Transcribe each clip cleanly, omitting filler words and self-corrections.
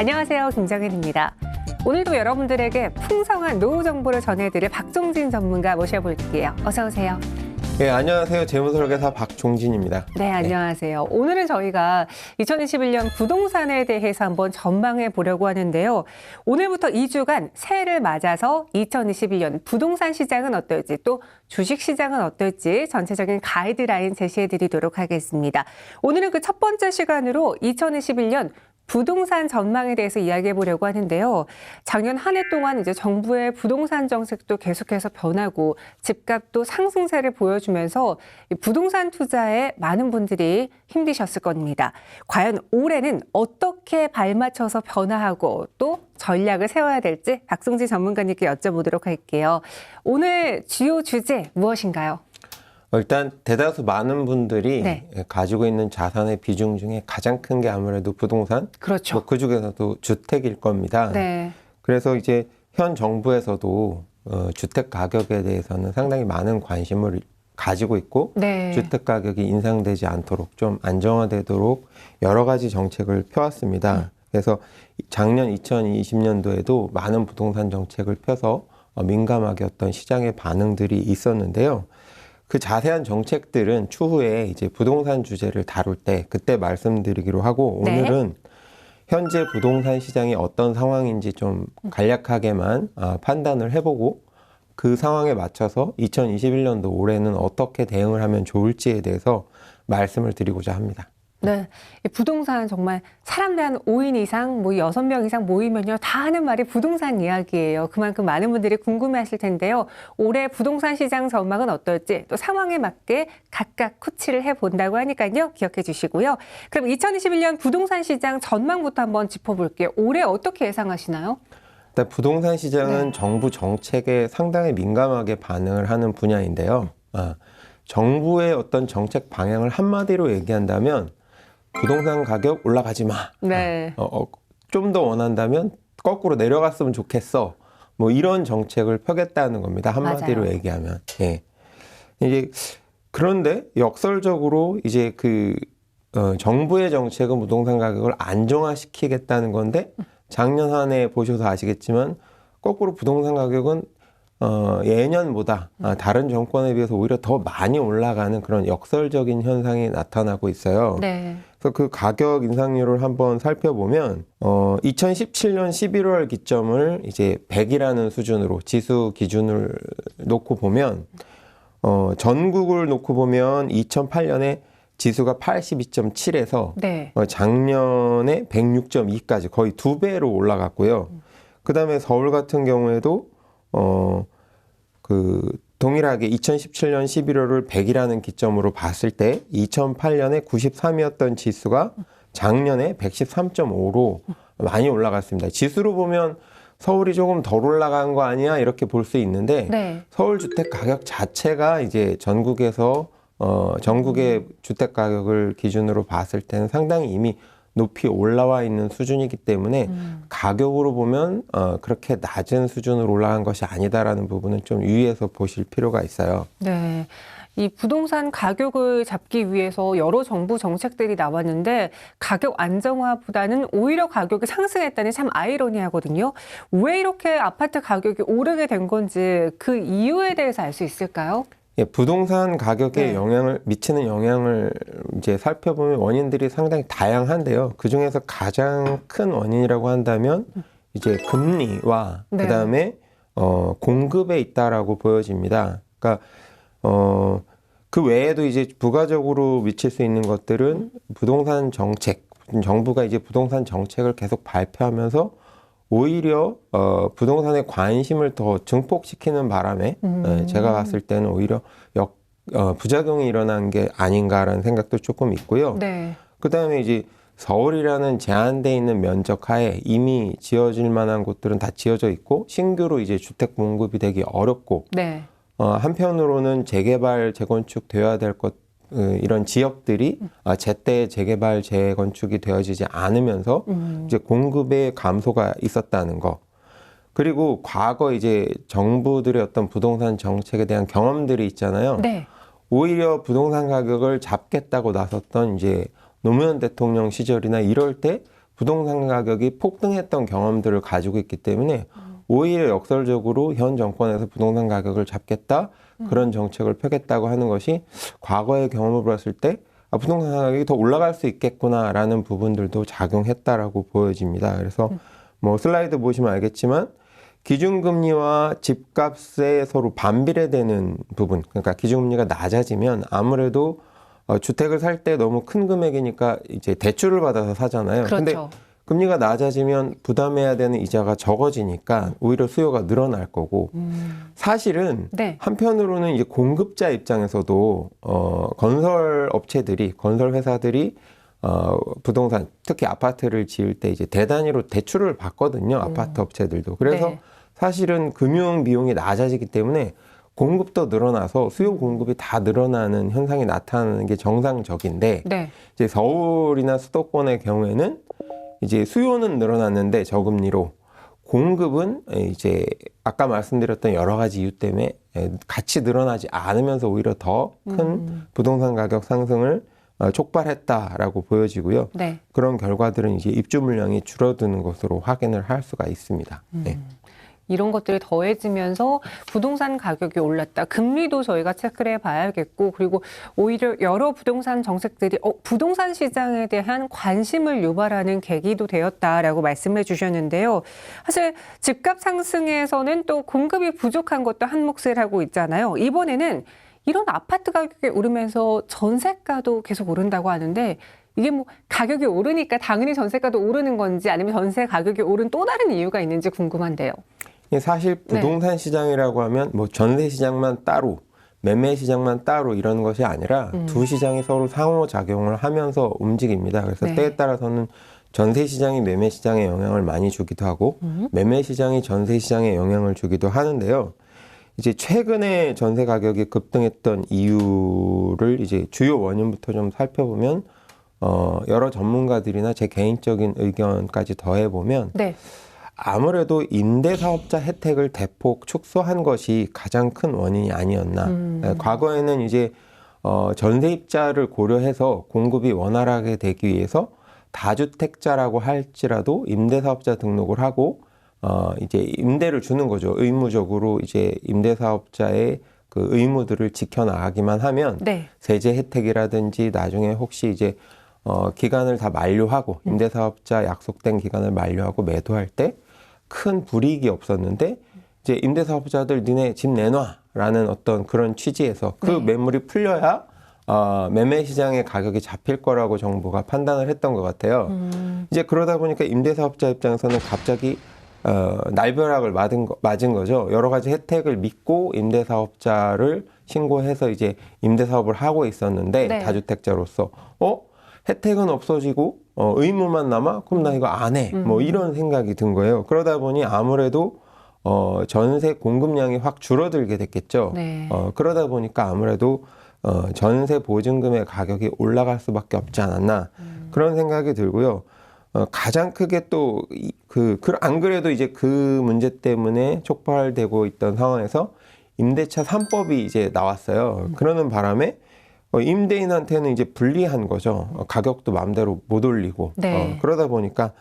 안녕하세요, 김정은입니다. 오늘도 여러분들에게 풍성한 노후 정보를 전해드릴 박종진 전문가 모셔볼게요. 어서 오세요. 네, 안녕하세요. 재무설계사 박종진입니다. 네, 안녕하세요. 오늘은 저희가 2021년 부동산에 대해서 한번 전망해 보려고 하는데요. 오늘부터 2주간 새해를 맞아서 2021년 부동산 시장은 어떨지, 또 주식 시장은 어떨지 전체적인 가이드라인 제시해 드리도록 하겠습니다. 오늘은 그 첫 번째 시간으로 2021년 부동산 전망에 대해서 이야기해 보려고 하는데요. 작년 한 해 동안 이제 정부의 부동산 정책도 계속해서 변하고 집값도 상승세를 보여주면서 부동산 투자에 많은 분들이 힘드셨을 겁니다. 과연 올해는 어떻게 발맞춰서 변화하고 또 전략을 세워야 될지 박종진 전문가님께 여쭤보도록 할게요. 오늘 주요 주제 무엇인가요? 일단 대다수 많은 분들이 가지고 있는 자산의 비중 중에 가장 큰 게 아무래도 부동산, 그렇죠. 뭐 그중에서도 주택일 겁니다. 네. 그래서 이제 현 정부에서도 주택 가격에 대해서는 상당히 많은 관심을 가지고 있고 주택 가격이 인상되지 않도록 좀 안정화되도록 여러 가지 정책을 펴왔습니다. 그래서 작년 2020년도에도 많은 부동산 정책을 펴서 민감하게 어떤 시장의 반응들이 있었는데요. 그 자세한 정책들은 추후에 이제 부동산 주제를 다룰 때 그때 말씀드리기로 하고 오늘은 현재 부동산 시장이 어떤 상황인지 좀 간략하게만 판단을 해보고 그 상황에 맞춰서 2021년도 올해는 어떻게 대응을 하면 좋을지에 대해서 말씀을 드리고자 합니다. 네, 부동산 정말 사람들 한 5인 이상, 뭐 6명 이상 모이면요 다 하는 말이 부동산 이야기예요. 그만큼 많은 분들이 궁금해하실 텐데요. 올해 부동산 시장 전망은 어떨지 또 상황에 맞게 각각 코치를 해본다고 하니까요. 기억해 주시고요. 그럼 2021년 부동산 시장 전망부터 한번 짚어볼게요. 올해 어떻게 예상하시나요? 일단 부동산 시장은 정부 정책에 상당히 민감하게 반응을 하는 분야인데요. 정부의 어떤 정책 방향을 한마디로 얘기한다면 부동산 가격 올라가지 마. 좀 더 원한다면 거꾸로 내려갔으면 좋겠어. 뭐 이런 정책을 펴겠다는 겁니다. 한마디로 맞아요. 얘기하면. 예. 이제 그런데 역설적으로 이제 정부의 정책은 부동산 가격을 안정화시키겠다는 건데 작년 한 해 보셔서 아시겠지만 거꾸로 부동산 가격은 예년보다 다른 정권에 비해서 오히려 더 많이 올라가는 그런 역설적인 현상이 나타나고 있어요. 그래서 그 가격 인상률을 한번 살펴보면 2017년 11월 기점을 이제 100이라는 수준으로 지수 기준을 놓고 보면 전국을 놓고 보면 2008년에 지수가 82.7에서 작년에 106.2까지 거의 2배로 올라갔고요. 그 다음에 서울 같은 경우에도 동일하게 2017년 11월을 100이라는 기점으로 봤을 때 2008년에 93이었던 지수가 작년에 113.5로 많이 올라갔습니다. 지수로 보면 서울이 조금 덜 올라간 거 아니야? 이렇게 볼 수 있는데 서울 주택 가격 자체가 이제 전국의 주택 가격을 기준으로 봤을 때는 상당히 이미 높이 올라와 있는 수준이기 때문에 가격으로 보면 그렇게 낮은 수준으로 올라간 것이 아니다라는 부분은 좀 유의해서 보실 필요가 있어요. 네. 이 부동산 가격을 잡기 위해서 여러 정부 정책들이 나왔는데 가격 안정화보다는 오히려 가격이 상승했다니 참 아이러니하거든요. 왜 이렇게 아파트 가격이 오르게 된 건지 그 이유에 대해서 알 수 있을까요? 예, 부동산 가격에 미치는 영향을 이제 살펴보면 원인들이 상당히 다양한데요. 그 중에서 가장 큰 원인이라고 한다면 이제 금리와 그다음에 공급에 있다라고 보여집니다. 그러니까 그 외에도 이제 부가적으로 미칠 수 있는 것들은 부동산 정책, 정부가 이제 부동산 정책을 계속 발표하면서 오히려 부동산에 관심을 더 증폭시키는 바람에 제가 봤을 때는 오히려 부작용이 일어난 게 아닌가라는 생각도 조금 있고요. 그다음에 이제 서울이라는 제한돼 있는 면적 하에 이미 지어질 만한 곳들은 다 지어져 있고 신규로 이제 주택 공급이 되기 어렵고 한편으로는 재개발, 재건축 되어야 될 것 이런 지역들이 제때 재개발, 재건축이 되어지지 않으면서 이제 공급의 감소가 있었다는 거. 그리고 과거 이제 정부들의 어떤 부동산 정책에 대한 경험들이 있잖아요. 오히려 부동산 가격을 잡겠다고 나섰던 이제 노무현 대통령 시절이나 이럴 때 부동산 가격이 폭등했던 경험들을 가지고 있기 때문에 오히려 역설적으로 현 정권에서 부동산 가격을 잡겠다 그런 정책을 펴겠다고 하는 것이 과거의 경험을 봤을 때 부동산 가격이 더 올라갈 수 있겠구나라는 부분들도 작용했다라고 보여집니다. 그래서 뭐 슬라이드 보시면 알겠지만 기준금리와 집값에 서로 반비례되는 부분, 그러니까 기준금리가 낮아지면 아무래도 주택을 살 때 너무 큰 금액이니까 이제 대출을 받아서 사잖아요. 근데 그렇죠. 금리가 낮아지면 부담해야 되는 이자가 적어지니까 오히려 수요가 늘어날 거고 사실은 네. 한편으로는 이제 공급자 입장에서도 건설 업체들이 건설 회사들이 부동산 특히 아파트를 지을 때 이제 대단위로 대출을 받거든요. 아파트 업체들도. 그래서 네. 사실은 금융 비용이 낮아지기 때문에 공급도 늘어나서 수요 공급이 다 늘어나는 현상이 나타나는 게 정상적인데 네. 이제 서울이나 수도권의 경우에는 이제 수요는 늘어났는데 저금리로 공급은 이제 아까 말씀드렸던 여러 가지 이유 때문에 같이 늘어나지 않으면서 오히려 더 큰 부동산 가격 상승을 촉발했다라고 보여지고요. 네. 그런 결과들은 이제 입주 물량이 줄어드는 것으로 확인을 할 수가 있습니다. 네. 이런 것들이 더해지면서 부동산 가격이 올랐다. 금리도 저희가 체크를 해봐야겠고, 그리고 오히려 여러 부동산 정책들이 부동산 시장에 대한 관심을 유발하는 계기도 되었다라고 말씀해 주셨는데요. 사실 집값 상승에서는 또 공급이 부족한 것도 한 몫을 하고 있잖아요. 이번에는 이런 아파트 가격이 오르면서 전세가도 계속 오른다고 하는데, 이게 뭐 가격이 오르니까 당연히 전세가도 오르는 건지 아니면 전세 가격이 오른 또 다른 이유가 있는지 궁금한데요. 사실 부동산 시장이라고 하면 뭐 전세 시장만 따로 매매 시장만 따로 이런 것이 아니라 두 시장이 서로 상호작용을 하면서 움직입니다. 그래서 네. 때에 따라서는 전세 시장이 매매 시장에 영향을 많이 주기도 하고 매매 시장이 전세 시장에 영향을 주기도 하는데요. 이제 최근에 전세 가격이 급등했던 이유를 이제 주요 원인부터 좀 살펴보면 여러 전문가들이나 제 개인적인 의견까지 더해보면 네. 아무래도 임대사업자 혜택을 대폭 축소한 것이 가장 큰 원인이 아니었나. 과거에는 이제 전세입자를 고려해서 공급이 원활하게 되기 위해서 다주택자라고 할지라도 임대사업자 등록을 하고 이제 임대를 주는 거죠. 의무적으로 이제 임대사업자의 그 의무들을 지켜나가기만 하면 네. 세제 혜택이라든지 나중에 혹시 이제 기간을 다 만료하고 임대사업자 약속된 기간을 만료하고 매도할 때 큰 불이익이 없었는데 이제 임대사업자들 니네 집 내놔라는 어떤 그런 취지에서 그 매물이 풀려야 매매 시장의 가격이 잡힐 거라고 정부가 판단을 했던 것 같아요. 이제 그러다 보니까 임대사업자 입장에서는 갑자기 날벼락을 맞은 거죠. 여러 가지 혜택을 믿고 임대사업자를 신고해서 이제 임대사업을 하고 있었는데 네. 다주택자로서 혜택은 없어지고 의무만 남아? 그럼 나 이거 안 해. 뭐 이런 생각이 든 거예요. 그러다 보니 아무래도 전세 공급량이 확 줄어들게 됐겠죠. 네. 그러다 보니까 아무래도 전세 보증금의 가격이 올라갈 수밖에 없지 않았나 그런 생각이 들고요. 가장 크게 또 안 그래도 이제 그 문제 때문에 촉발되고 있던 상황에서 임대차 3법이 이제 나왔어요. 그러는 바람에 임대인한테는 이제 불리한 거죠. 가격도 마음대로 못 올리고. 네. 그러다 보니까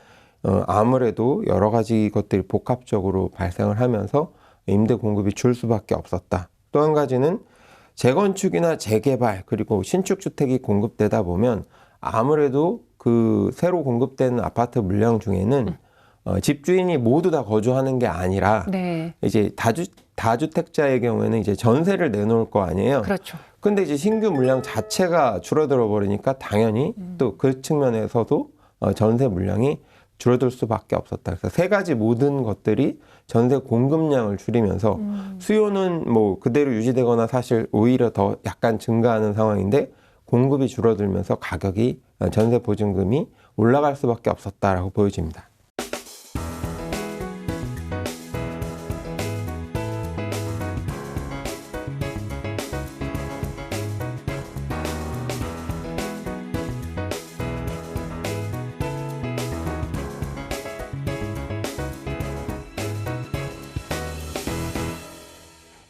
아무래도 여러 가지 것들이 복합적으로 발생을 하면서 임대 공급이 줄 수밖에 없었다. 또 한 가지는 재건축이나 재개발 그리고 신축 주택이 공급되다 보면 아무래도 그 새로 공급되는 아파트 물량 중에는 집주인이 모두 다 거주하는 게 아니라 네. 이제 다주택자의 경우에는 이제 전세를 내놓을 거 아니에요. 그렇죠. 근데 이제 신규 물량 자체가 줄어들어 버리니까 당연히 또 그 측면에서도 전세 물량이 줄어들 수밖에 없었다. 그래서 세 가지 모든 것들이 전세 공급량을 줄이면서 수요는 뭐 그대로 유지되거나 사실 오히려 더 약간 증가하는 상황인데 공급이 줄어들면서 가격이 전세 보증금이 올라갈 수밖에 없었다라고 보여집니다.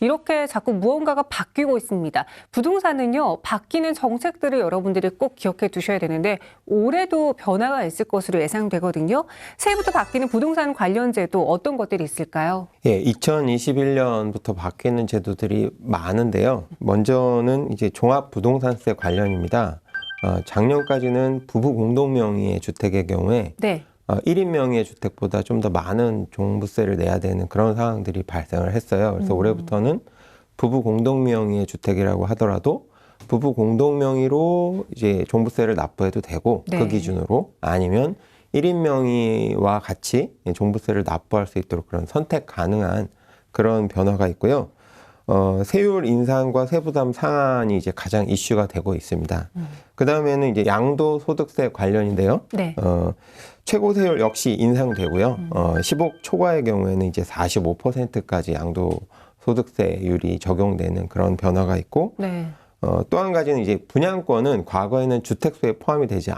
이렇게 자꾸 무언가가 바뀌고 있습니다. 부동산은요, 바뀌는 정책들을 여러분들이 꼭 기억해 두셔야 되는데 올해도 변화가 있을 것으로 예상되거든요. 새해부터 바뀌는 부동산 관련 제도 어떤 것들이 있을까요? 예, 2021년부터 바뀌는 제도들이 많은데요. 먼저는 이제 종합부동산세 관련입니다. 작년까지는 부부 공동 명의의 주택의 경우에 네. 1인 명의의 주택보다 좀 더 많은 종부세를 내야 되는 그런 상황들이 발생을 했어요. 그래서 올해부터는 부부 공동 명의의 주택이라고 하더라도 부부 공동 명의로 이제 종부세를 납부해도 되고 네. 그 기준으로 아니면 1인 명의와 같이 종부세를 납부할 수 있도록 그런 선택 가능한 그런 변화가 있고요. 세율 인상과 세부담 상한이 이제 가장 이슈가 되고 있습니다. 그 다음에는 이제 양도소득세 관련인데요. 네. 최고 세율 역시 인상되고요. 10억 초과의 경우에는 이제 45%까지 양도소득세율이 적용되는 그런 변화가 있고, 네. 또 한 가지는 이제 분양권은 과거에는 주택수에 포함이 되지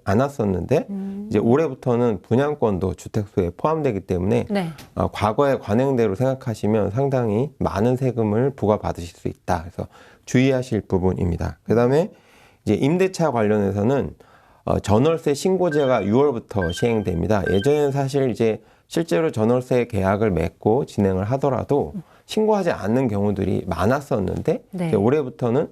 않았었는데, 이제 올해부터는 분양권도 주택수에 포함되기 때문에, 네. 과거의 관행대로 생각하시면 상당히 많은 세금을 부과받으실 수 있다. 그래서 주의하실 부분입니다. 그 다음에 이제 임대차 관련해서는 전월세 신고제가 6월부터 시행됩니다. 예전에는 사실 이제 실제로 전월세 계약을 맺고 진행을 하더라도 신고하지 않는 경우들이 많았었는데 네. 이제 올해부터는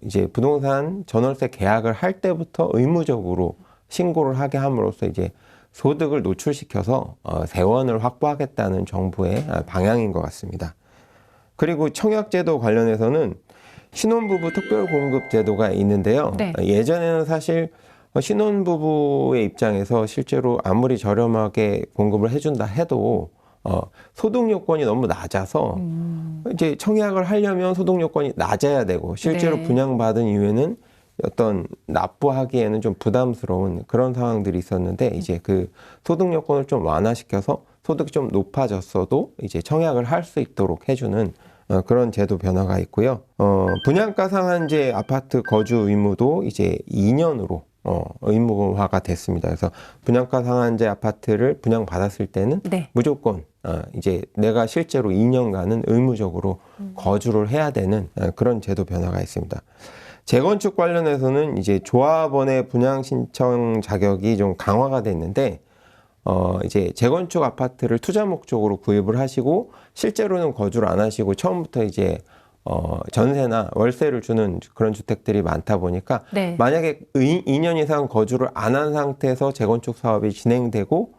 이제 부동산 전월세 계약을 할 때부터 의무적으로 신고를 하게 함으로써 이제 소득을 노출시켜서 세원을 확보하겠다는 정부의 방향인 것 같습니다. 그리고 청약제도 관련해서는 신혼부부 특별공급제도가 있는데요. 네. 예전에는 사실 신혼부부의 입장에서 실제로 아무리 저렴하게 공급을 해준다 해도 소득 요건이 너무 낮아서 이제 청약을 하려면 소득 요건이 낮아야 되고 실제로 네. 분양받은 이후에는 어떤 납부하기에는 좀 부담스러운 그런 상황들이 있었는데 이제 그 소득 요건을 좀 완화시켜서 소득이 좀 높아졌어도 이제 청약을 할 수 있도록 해주는 그런 제도 변화가 있고요. 분양가 상한제 아파트 거주 의무도 이제 2년으로 의무화가 됐습니다. 그래서 분양가 상한제 아파트를 분양받았을 때는 네. 무조건 이제 내가 실제로 2년간은 의무적으로 거주를 해야 되는 그런 제도 변화가 있습니다. 재건축 관련해서는 이제 조합원의 분양 신청 자격이 좀 강화가 됐는데 이제 재건축 아파트를 투자 목적으로 구입을 하시고 실제로는 거주를 안 하시고 처음부터 이제 전세나 월세를 주는 그런 주택들이 많다 보니까 네. 만약에 2년 이상 거주를 안 한 상태에서 재건축 사업이 진행되고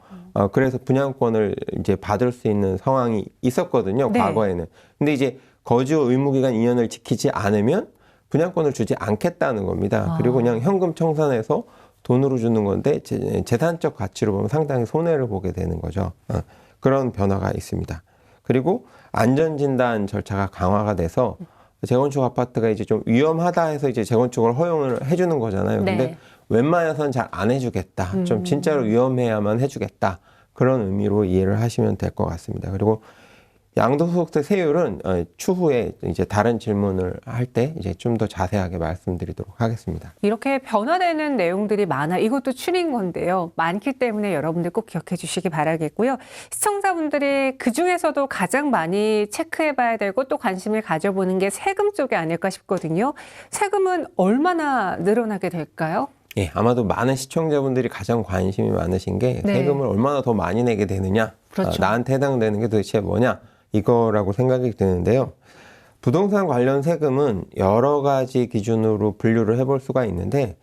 그래서 분양권을 이제 받을 수 있는 상황이 있었거든요. 네. 과거에는. 근데 이제 거주 의무 기간 2년을 지키지 않으면 분양권을 주지 않겠다는 겁니다. 그리고 그냥 현금 청산해서 돈으로 주는 건데 재산적 가치로 보면 상당히 손해를 보게 되는 거죠. 그런 변화가 있습니다. 그리고 안전진단 절차가 강화가 돼서 재건축 아파트가 이제 좀 위험하다 해서 이제 재건축을 허용을 해주는 거잖아요. 네. 근데 웬만해서는 잘 안 해주겠다. 좀 진짜로 위험해야만 해주겠다. 그런 의미로 이해를 하시면 될 것 같습니다. 그리고 양도소득세 세율은 추후에 이제 다른 질문을 할 때 이제 좀 더 자세하게 말씀드리도록 하겠습니다. 이렇게 변화되는 내용들이 많아 이것도 추린 건데요. 많기 때문에 여러분들 꼭 기억해 주시기 바라겠고요. 시청자분들이 그중에서도 가장 많이 체크해 봐야 되고 또 관심을 가져보는 게 세금 쪽이 아닐까 싶거든요. 세금은 얼마나 늘어나게 될까요? 예, 아마도 많은 시청자분들이 가장 관심이 많으신 게 네. 세금을 얼마나 더 많이 내게 되느냐, 그렇죠. 나한테 해당되는 게 도대체 뭐냐, 이거라고 생각이 드는데요. 부동산 관련 세금은 여러 가지 기준으로 분류를 해볼 수가 있는데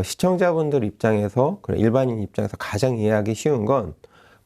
시청자분들 입장에서 일반인 입장에서 가장 이해하기 쉬운 건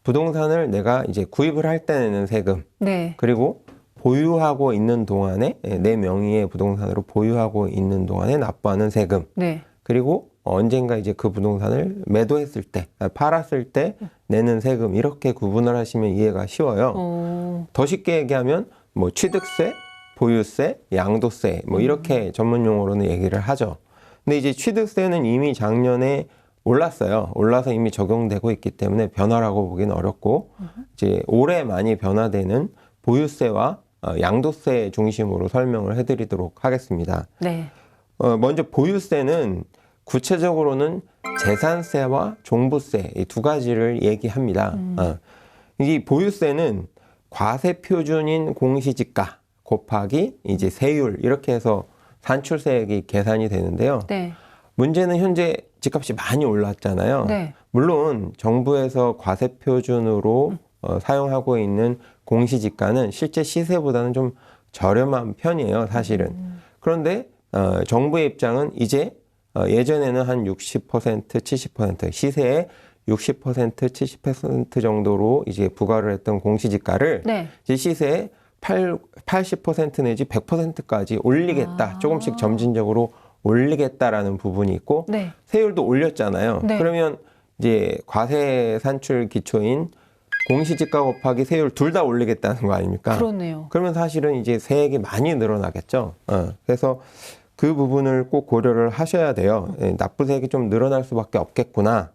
부동산을 내가 이제 구입을 할 때 내는 세금, 네. 그리고 보유하고 있는 동안에 내 명의의 부동산으로 보유하고 있는 동안에 납부하는 세금, 네. 그리고 언젠가 이제 그 부동산을 매도했을 때, 팔았을 때 내는 세금, 이렇게 구분을 하시면 이해가 쉬워요. 더 쉽게 얘기하면 뭐 취득세, 보유세, 양도세 뭐 이렇게 전문 용어로는 얘기를 하죠. 근데 이제 취득세는 이미 작년에 올랐어요. 올라서 이미 적용되고 있기 때문에 변화라고 보기는 어렵고 이제 올해 많이 변화되는 보유세와 양도세 중심으로 설명을 해드리도록 하겠습니다. 네. 먼저 보유세는 구체적으로는 재산세와 종부세 이 두 가지를 얘기합니다. 이 보유세는 과세표준인 공시지가, 곱하기 이제 세율 이렇게 해서 산출세액이 계산이 되는데요. 네. 문제는 현재 집값이 많이 올랐잖아요. 네. 물론 정부에서 과세표준으로 사용하고 있는 공시지가는 실제 시세보다는 좀 저렴한 편이에요, 사실은. 그런데 정부의 입장은 이제 예전에는 한 60%, 70% 시세의 60%, 70% 정도로 이제 부과를 했던 공시지가를 네. 이제 시세의 80% 내지 100%까지 올리겠다. 조금씩 점진적으로 올리겠다라는 부분이 있고 네. 세율도 올렸잖아요. 네. 그러면 이제 과세 산출 기초인 공시지가 곱하기 세율 둘 다 올리겠다는 거 아닙니까? 그렇네요. 그러면 사실은 이제 세액이 많이 늘어나겠죠. 그래서 그 부분을 꼭 고려를 하셔야 돼요. 납부세액이 좀 늘어날 수밖에 없겠구나.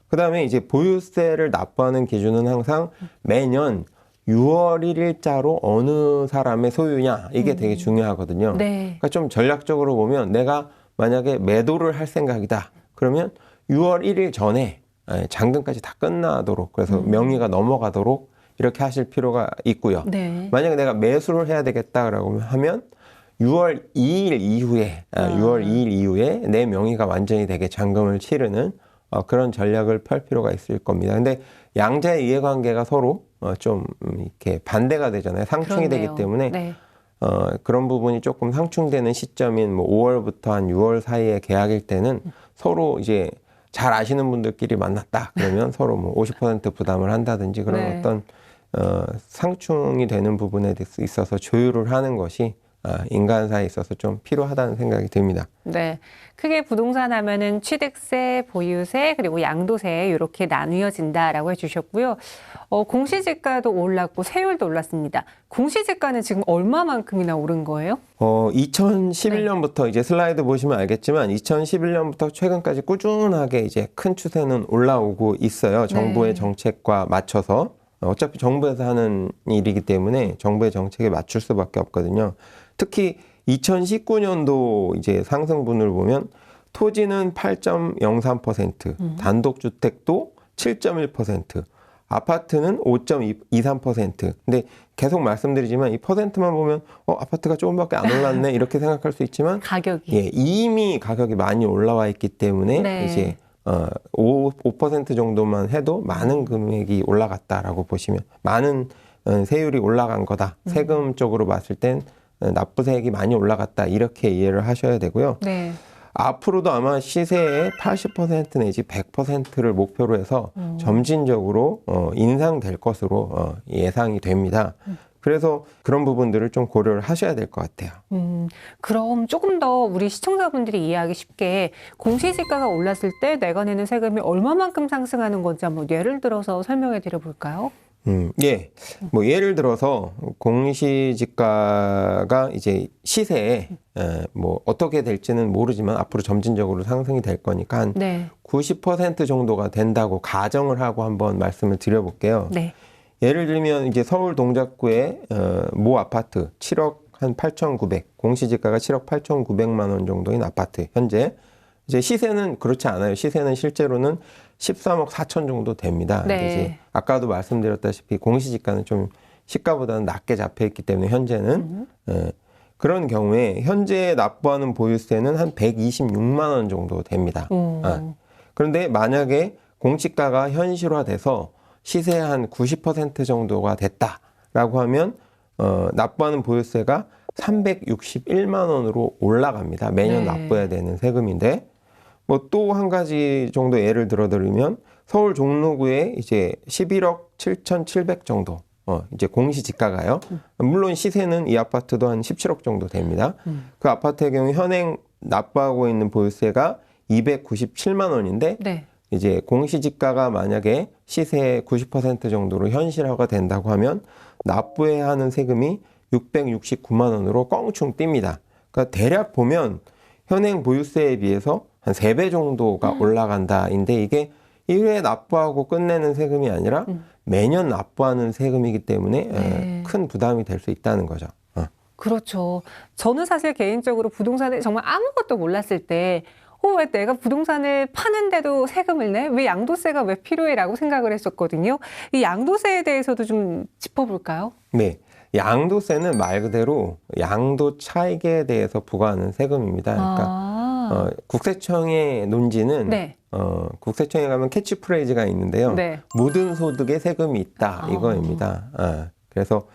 그다음에 이제 보유세를 납부하는 기준은 항상 매년 6월 1일자로 어느 사람의 소유냐 이게 되게 중요하거든요. 네. 그러니까 좀 전략적으로 보면 내가 만약에 매도를 할 생각이다. 그러면 6월 1일 전에 잔금까지 다 끝나도록 그래서 명의가 넘어가도록 이렇게 하실 필요가 있고요. 네. 만약에 내가 매수를 해야 되겠다라고 하면 6월 2일 이후에 6월 2일 이후에 내 명의가 완전히 되게 잔금을 치르는 그런 전략을 펼 필요가 있을 겁니다. 근데 양자의 이해관계가 서로 좀 이렇게 반대가 되잖아요. 상충이 그렇네요. 되기 때문에 네. 그런 부분이 조금 상충되는 시점인 뭐 5월부터 한 6월 사이에 계약일 때는 서로 이제 잘 아시는 분들끼리 만났다. 그러면 서로 뭐 50% 부담을 한다든지 그런 네. 어떤 상충이 되는 부분에 있어서 조율을 하는 것이 인간사에 있어서 좀 필요하다는 생각이 듭니다. 네. 크게 부동산 하면은 취득세, 보유세, 그리고 양도세 이렇게 나뉘어진다라고 해주셨고요. 공시지가도 올랐고 세율도 올랐습니다. 공시지가는 지금 얼마만큼이나 오른 거예요? 2011년부터 이제 슬라이드 보시면 알겠지만 2011년부터 최근까지 꾸준하게 이제 큰 추세는 올라오고 있어요. 정부의 네. 정책과 맞춰서. 어차피 정부에서 하는 일이기 때문에 정부의 정책에 맞출 수밖에 없거든요. 특히 2019년도 이제 상승분을 보면 토지는 8.03%, 단독주택도 7.1%, 아파트는 5.23%. 근데 계속 말씀드리지만 이 퍼센트만 보면 아파트가 조금밖에 안 올랐네 이렇게 생각할 수 있지만 가격이. 이미 가격이 많이 올라와 있기 때문에 네. 이제 5% 정도만 해도 많은 금액이 올라갔다라고 보시면 많은 세율이 올라간 거다. 세금적으로 봤을 땐 납부세액이 많이 올라갔다. 이렇게 이해를 하셔야 되고요. 네. 앞으로도 아마 시세의 80% 내지 100%를 목표로 해서 점진적으로 인상될 것으로 예상이 됩니다. 그래서 그런 부분들을 좀 고려를 하셔야 될 것 같아요. 그럼 조금 더 우리 시청자분들이 이해하기 쉽게 공시지가가 올랐을 때 내가 내는 세금이 얼마만큼 상승하는 건지 한번 예를 들어서 설명해 드려 볼까요? 예. 뭐 예를 들어서 공시지가가 이제 시세에 뭐 어떻게 될지는 모르지만 앞으로 점진적으로 상승이 될 거니까 한 네. 90% 정도가 된다고 가정을 하고 한번 말씀을 드려볼게요. 네. 예를 들면 이제 서울 동작구의 모 아파트 7억 한 8,900 공시지가가 7억 8,900만 원 정도인 아파트 현재 이제 시세는 그렇지 않아요. 시세는 실제로는 13억 4천 정도 됩니다. 네. 이제 아까도 말씀드렸다시피 공시지가는 좀 시가보다는 낮게 잡혀 있기 때문에 현재는 그런 경우에 현재 납부하는 보유세는 한 126만 원 정도 됩니다. 그런데 만약에 공시가가 현실화돼서 시세의 한 90% 정도가 됐다라고 하면 납부하는 보유세가 361만 원으로 올라갑니다. 매년 네. 납부해야 되는 세금인데 뭐 또 한 가지 정도 예를 들어드리면 서울 종로구에 이제 11억 7,700 정도 이제 공시지가가요. 물론 시세는 이 아파트도 한 17억 정도 됩니다. 그 아파트의 경우 현행 납부하고 있는 보유세가 297만 원인데 네. 이제 공시지가가 만약에 시세의 90% 정도로 현실화가 된다고 하면 납부해야 하는 세금이 669만 원으로 껑충 뜁니다. 그러니까 대략 보면 현행 보유세에 비해서 한 3배 정도가 올라간다인데 이게 1회 납부하고 끝내는 세금이 아니라 매년 납부하는 세금이기 때문에 네. 큰 부담이 될 수 있다는 거죠. 그렇죠. 저는 사실 개인적으로 부동산에 정말 아무것도 몰랐을 때 왜 내가 부동산을 파는데도 세금을 내? 왜 양도세가 왜 필요해? 라고 생각을 했었거든요. 이 양도세에 대해서도 좀 짚어볼까요? 네. 양도세는 말 그대로 양도 차익에 대해서 부과하는 세금입니다. 그러니까 국세청의 논지는 네. 국세청에 가면 캐치프레이즈가 있는데요. 네. 모든 소득에 세금이 있다 이거입니다. 그래서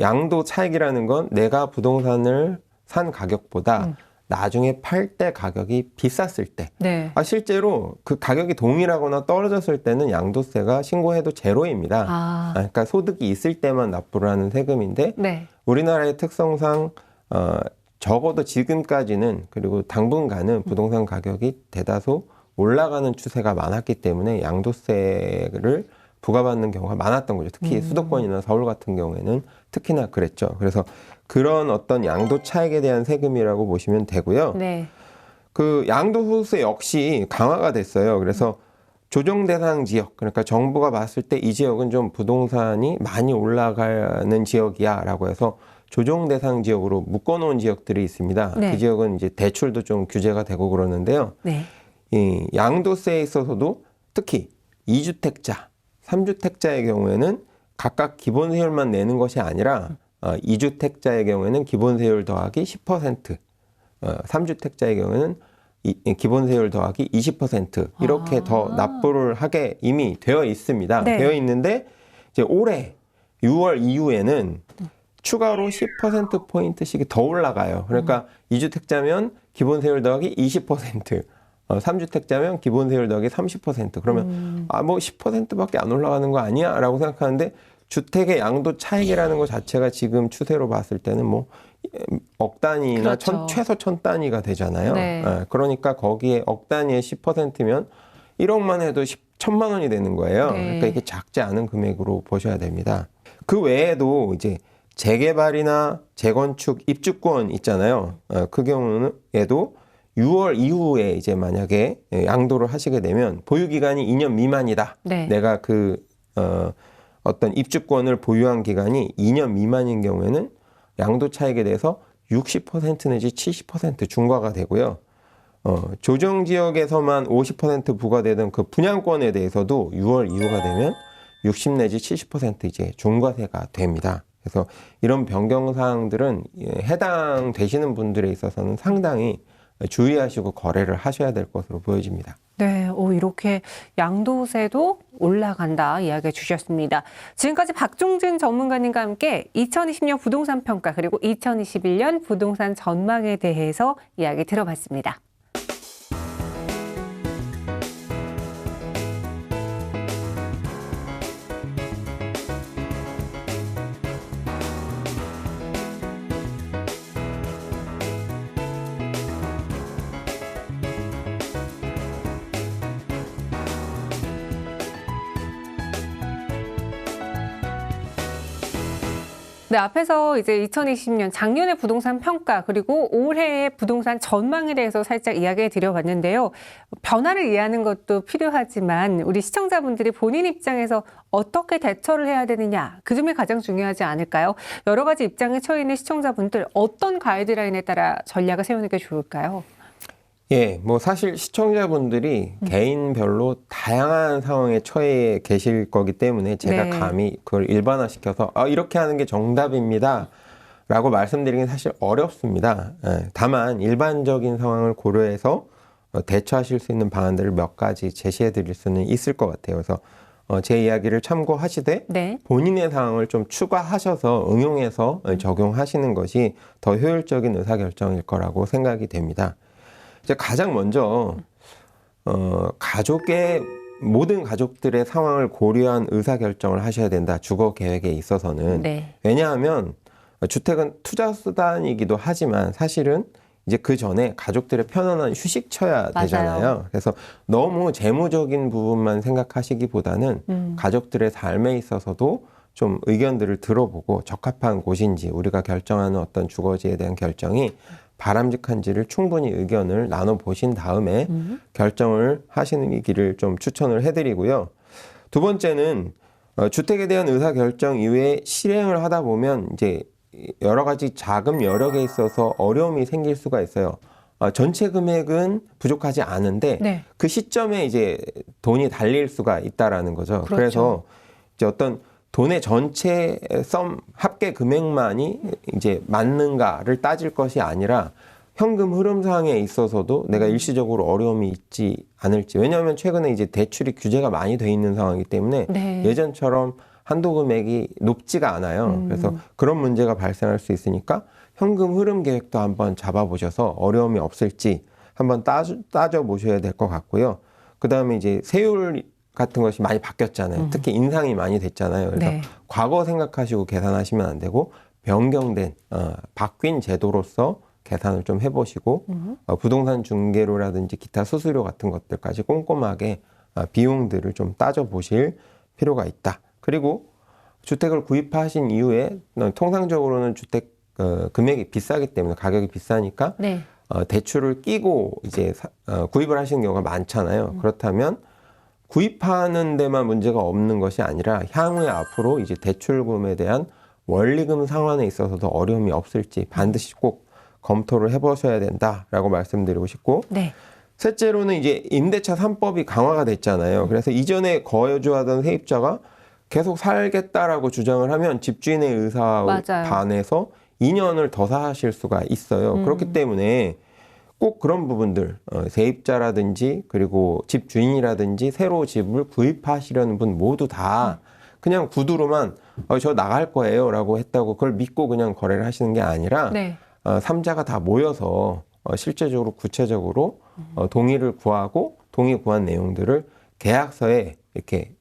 양도 차익이라는 건 내가 부동산을 산 가격보다 나중에 팔 때 가격이 비쌌을 때 네. 실제로 그 가격이 동일하거나 떨어졌을 때는 양도세가 신고해도 제로입니다. 그러니까 소득이 있을 때만 납부를 하는 세금인데 네. 우리나라의 특성상 적어도 지금까지는 그리고 당분간은 부동산 가격이 대다수 올라가는 추세가 많았기 때문에 양도세를 부과받는 경우가 많았던 거죠. 특히 수도권이나 서울 같은 경우에는 특히나 그랬죠. 그래서 그런 어떤 양도 차익에 대한 세금이라고 보시면 되고요. 네. 그 양도소득세 역시 강화가 됐어요. 그래서 조정 대상 지역, 그러니까 정부가 봤을 때 이 지역은 좀 부동산이 많이 올라가는 지역이야라고 해서 조정 대상 지역으로 묶어놓은 지역들이 있습니다. 네. 그 지역은 이제 대출도 좀 규제가 되고 그러는데요. 네. 이 양도세에 있어서도 특히 2주택자, 3주택자의 경우에는 각각 기본 세율만 내는 것이 아니라 2주택자의 경우에는 기본 세율 더하기 10%, 3주택자의 경우에는 기본 세율 더하기 20% 이렇게 더 납부를 하게 이미 되어 있습니다. 네. 되어 있는데 이제 올해 6월 이후에는 추가로 10%포인트씩이 더 올라가요. 그러니까 2주택자면 기본 세율 더하기 20%, 3주택자면 기본 세율 더하기 30%. 그러면 뭐 10%밖에 안 올라가는 거 아니야? 라고 생각하는데 주택의 양도 차익이라는 것 자체가 지금 추세로 봤을 때는 뭐 억 단위나 그렇죠. 최소 1000단위가 되잖아요. 네. 그러니까 거기에 억 단위의 10%면 1억만 해도 1000만 원이 되는 거예요. 네. 그러니까 이게 작지 않은 금액으로 보셔야 됩니다. 그 외에도 이제 재개발이나 재건축 입주권 있잖아요. 그 경우에도 6월 이후에 이제 만약에 양도를 하시게 되면 보유기간이 2년 미만이다. 네. 내가 어떤 입주권을 보유한 기간이 2년 미만인 경우에는 양도 차익에 대해서 60% 내지 70% 중과가 되고요. 조정 지역에서만 50% 부과되던 그 분양권에 대해서도 6월 이후가 되면 60 내지 70% 이제 중과세가 됩니다. 그래서 이런 변경 사항들은 해당되시는 분들에 있어서는 상당히 주의하시고 거래를 하셔야 될 것으로 보여집니다. 네, 이렇게 양도세도 올라간다 이야기해 주셨습니다. 지금까지 박종진 전문가님과 함께 2020년 부동산 평가 그리고 2021년 부동산 전망에 대해서 이야기 들어봤습니다. 네, 앞에서 이제 2020년 작년의 부동산 평가 그리고 올해의 부동산 전망에 대해서 살짝 이야기해 드려봤는데요. 변화를 이해하는 것도 필요하지만 우리 시청자분들이 본인 입장에서 어떻게 대처를 해야 되느냐, 그 점이 가장 중요하지 않을까요? 여러 가지 입장에 처해 있는 시청자분들 어떤 가이드라인에 따라 전략을 세우는 게 좋을까요? 예, 뭐 사실 시청자분들이 개인별로 다양한 상황에 처해 계실 거기 때문에 제가 네. 감히 그걸 일반화시켜서 이렇게 하는 게 정답입니다 라고 말씀드리긴 사실 어렵습니다. 다만 일반적인 상황을 고려해서 대처하실 수 있는 방안들을 몇 가지 제시해 드릴 수는 있을 것 같아요. 그래서 제 이야기를 참고하시되 네. 본인의 상황을 좀 추가하셔서 응용해서 적용하시는 것이 더 효율적인 의사결정일 거라고 생각이 됩니다. 이제 가장 먼저 모든 가족들의 상황을 고려한 의사결정을 하셔야 된다. 주거 계획에 있어서는. 네. 왜냐하면 주택은 투자 수단이기도 하지만 사실은 이제 그 전에 가족들의 편안한 휴식처야 되잖아요. 맞아요. 그래서 너무 재무적인 부분만 생각하시기보다는 가족들의 삶에 있어서도 좀 의견들을 들어보고 적합한 곳인지 우리가 결정하는 어떤 주거지에 대한 결정이 바람직한지를 충분히 의견을 나눠보신 다음에 결정을 하시는 길을 좀 추천을 해드리고요. 두 번째는 주택에 대한 의사결정 이후에 실행을 하다 보면 이제 여러 가지 자금 여력에 있어서 어려움이 생길 수가 있어요. 전체 금액은 부족하지 않은데 네. 그 시점에 이제 돈이 달릴 수가 있다라는 거죠. 그렇죠. 그래서 이제 어떤 돈의 전체 썸 합계 금액만이 이제 맞는가를 따질 것이 아니라 현금 흐름상에 있어서도 내가 일시적으로 어려움이 있지 않을지. 왜냐하면 최근에 이제 대출이 규제가 많이 돼 있는 상황이기 때문에 네. 예전처럼 한도 금액이 높지가 않아요. 그래서 그런 문제가 발생할 수 있으니까 현금 흐름 계획도 한번 잡아보셔서 어려움이 없을지 한번 따져보셔야 될 것 같고요. 그 다음에 이제 세율 같은 것이 많이 바뀌었잖아요. 특히 인상이 많이 됐잖아요. 그래서 네. 과거 생각하시고 계산하시면 안 되고 변경된 바뀐 제도로서 계산을 좀 해보시고 부동산 중개료라든지 기타 수수료 같은 것들까지 꼼꼼하게 비용들을 좀 따져보실 필요가 있다. 그리고 주택을 구입하신 이후에 통상적으로는 주택 금액이 비싸기 때문에 가격이 비싸니까 네. 대출을 끼고 이제 구입을 하시는 경우가 많잖아요. 그렇다면 구입하는 데만 문제가 없는 것이 아니라 향후에 앞으로 이제 대출금에 대한 원리금 상환에 있어서도 어려움이 없을지 반드시 꼭 검토를 해보셔야 된다라고 말씀드리고 싶고, 네. 셋째로는 이제 임대차 3법이 강화가 됐잖아요. 그래서 이전에 거주하던 세입자가 계속 살겠다라고 주장을 하면 집주인의 의사에 맞아요. 반해서 2년을 더 사실 수가 있어요. 그렇기 때문에 꼭 그런 부분들, 세입자라든지 그리고 집주인이라든지 새로 집을 구입하시려는 분 모두 다 그냥 구두로만 저 나갈 거예요 라고 했다고 그걸 믿고 그냥 거래를 하시는 게 아니라 네. 3자가 다 모여서 실제적으로 구체적으로 동의를 구하고 동의 구한 내용들을 계약서에 이렇게